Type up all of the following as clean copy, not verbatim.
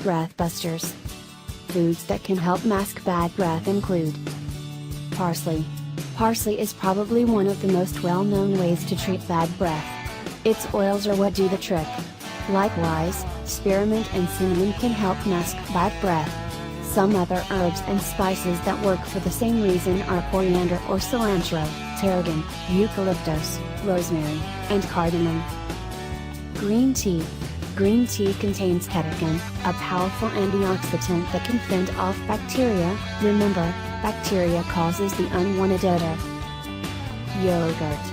breath busters. Foods that can help mask bad breath include parsley. Parsley is probably one of the most well-known ways to treat bad breath. Its oils are what do the trick. Likewise, spearmint and cinnamon can help mask bad breath. Some other herbs and spices that work for the same reason are coriander or cilantro, tarragon, eucalyptus, rosemary, and cardamom. Green tea. Green tea contains catechin, a powerful antioxidant that can fend off bacteria. Remember, bacteria causes the unwanted odor. Yogurt.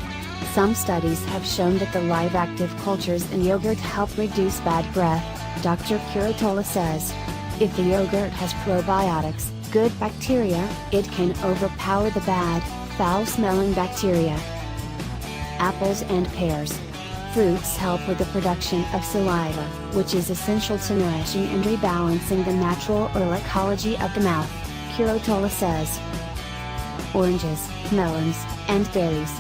Some studies have shown that the live active cultures in yogurt help reduce bad breath, Dr. Curatola says. If the yogurt has probiotics, good bacteria, it can overpower the bad, foul-smelling bacteria. Apples and pears. Fruits help with the production of saliva, which is essential to nourishing and rebalancing the natural oral ecology of the mouth, Curatola says. Oranges, melons, and berries.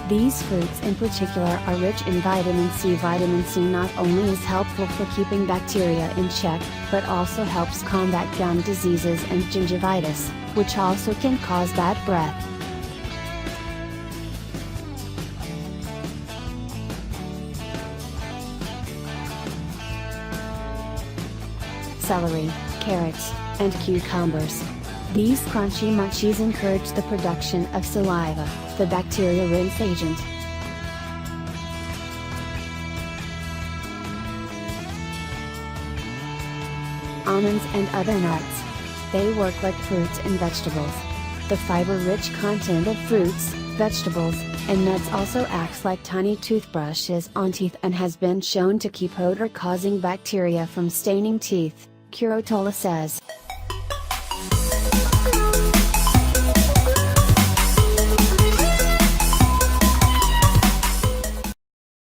These fruits in particular are rich in vitamin C. Vitamin C not only is helpful for keeping bacteria in check, but also helps combat gum diseases and gingivitis, which also can cause bad breath. Celery, carrots, and cucumbers. These crunchy munchies encourage the production of saliva, the bacteria rinse agent. Almonds and other nuts. They work like fruits and vegetables. The fiber-rich content of fruits, vegetables, and nuts also acts like tiny toothbrushes on teeth and has been shown to keep odor-causing bacteria from staining teeth, Curatola says.